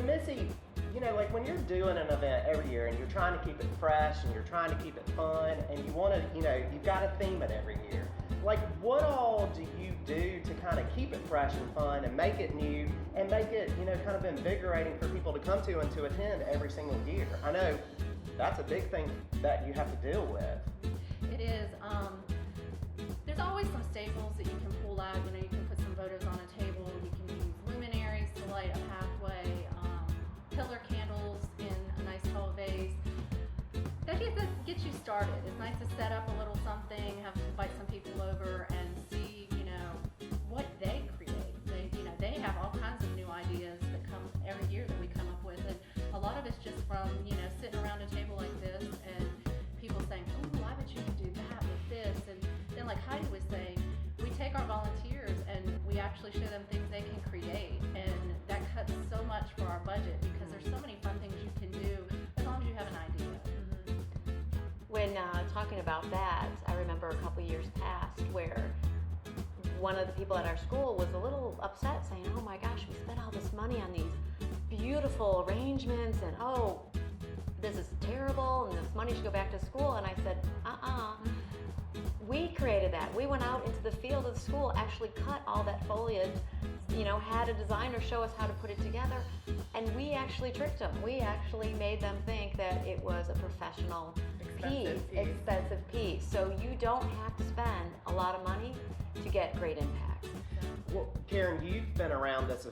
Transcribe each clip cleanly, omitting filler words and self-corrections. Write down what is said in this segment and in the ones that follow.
Missy, like when you're doing an event every year and you're trying to keep it fresh and you're trying to keep it fun and you want to, you've got to theme it every year. Like, what all do you do to kind of keep it fresh and fun and make it new and make it, kind of invigorating for people to come to and to attend every single year? I know that's a big thing that you have to deal with. It is. There's always some staples that you can pull out. You can put some photos on a table. You can use luminaries to light a pathway, pillar candles in a nice tall vase. That gets you started. It's nice to set up a little something, invite some people over and see, what they create. They have all kinds of new ideas that come every year that we come up with, and a lot of it's just from, sitting around a table like this and people saying, oh, I bet you can do that with this. And then, like Heidi was saying, we take our volunteers and we actually show them things they can create, and that cuts so much for our budget because there's so many fun things you can do as long as you have an idea. When talking about that, I remember a couple years past where one of the people at our school was a little upset, saying, oh my gosh, we spent all this money on these beautiful arrangements, and oh, this is terrible, and this money should go back to school. And I said, we created that. We went out into the field of the school, actually cut all that foliage, had a designer show us how to put it together, and we actually tricked them. We actually made them think that it was a professional expensive piece. So you don't have to spend a lot of money to get great impact. Well, Karen, you've been around this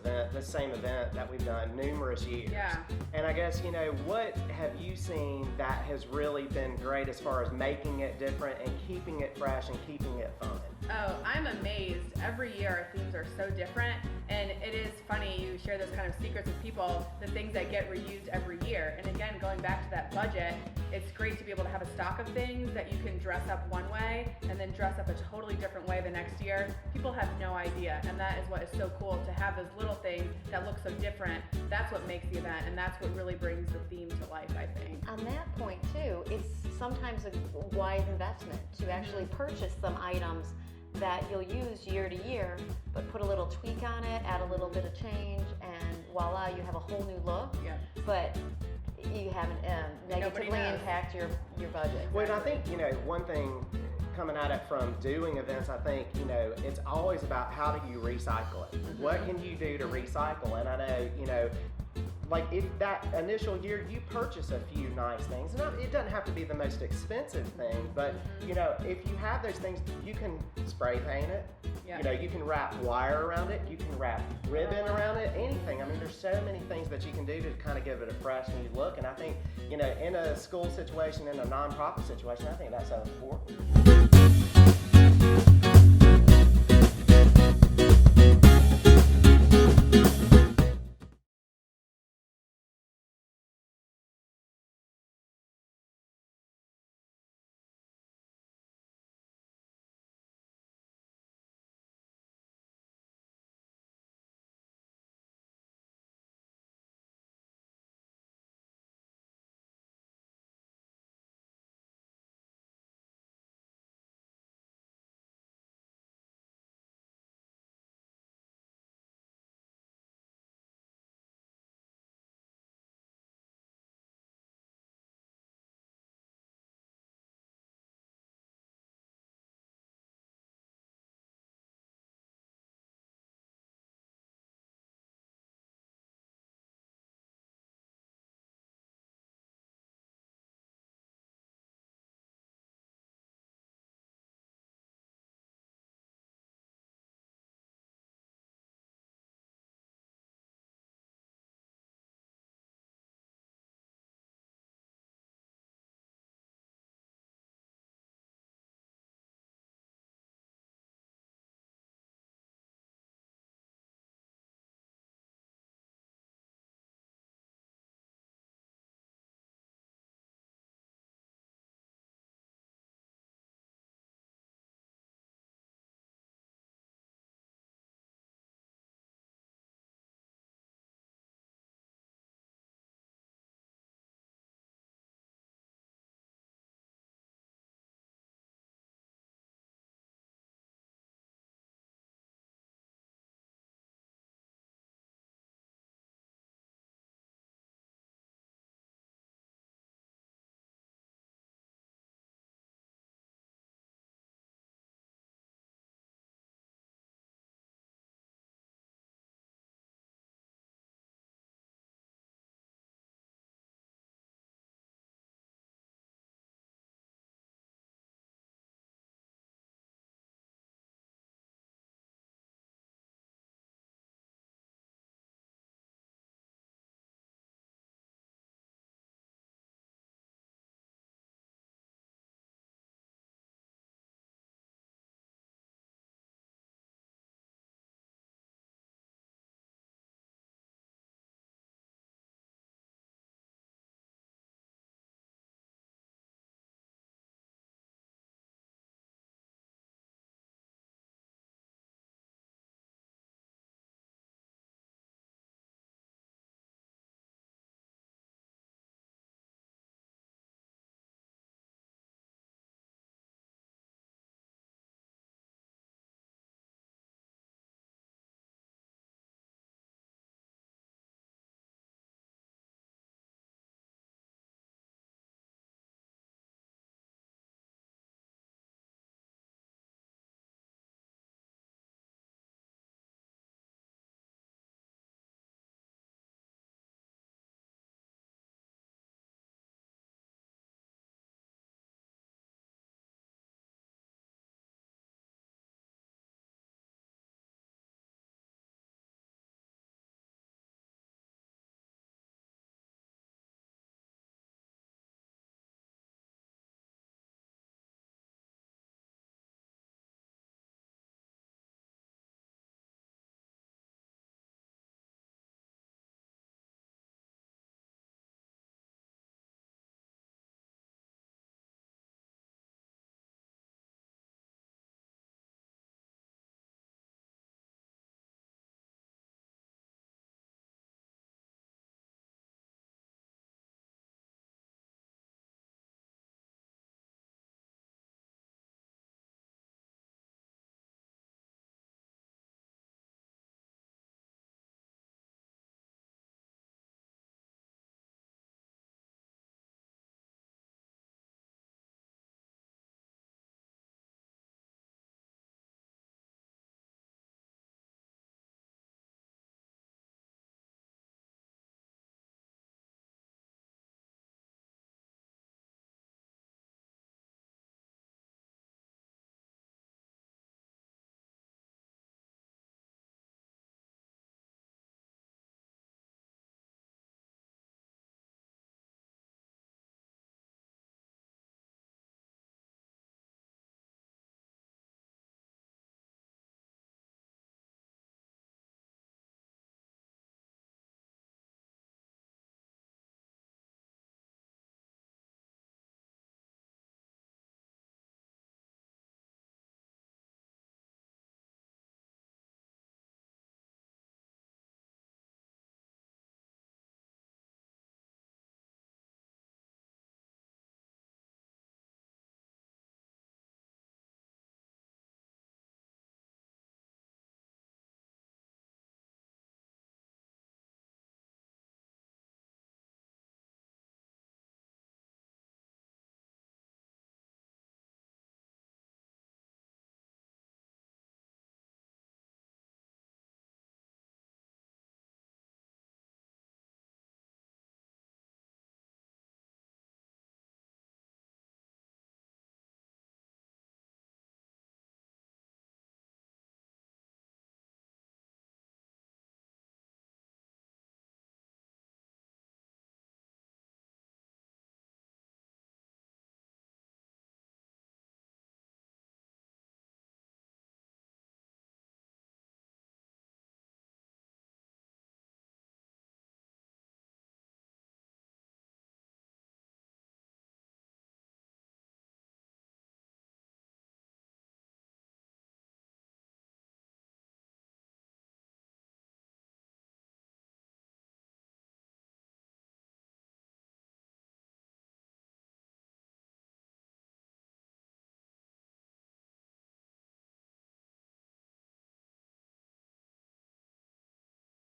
same event that we've done numerous years. Yeah. And I guess, what have you seen that has really been great as far as making it different and keeping it fresh and keeping it fun? Oh, I'm amazed. Every year our themes are so different, and it is funny, you share those kind of secrets with people, the things that get reused every year. And again, going back to that budget, it's great to be able to have a stock of things that you can dress up one way and then dress up a totally different way the next year. People have no idea, and that is what is so cool, to have those little things that look so different. That's what makes the event, and that's what really brings the theme to life, I think. On that point too, it's sometimes a wise investment to actually purchase some items that you'll use year to year, but put a little tweak on it, add a little bit of change, and voila, you have a whole new look. Yeah. But you haven't negatively impact your budget. Well, I think, one thing coming at it from doing events, I think, it's always about how do you recycle it? Mm-hmm. What can you do to recycle? And I know, like if that initial year you purchase a few nice things, it doesn't have to be the most expensive thing, but if you have those things, you can spray paint it. Yeah. You can wrap wire around it, you can wrap ribbon around it, anything. I mean, there's so many things that you can do to kind of give it a fresh new look. And I think, in a school situation, in a nonprofit situation, I think that's so important.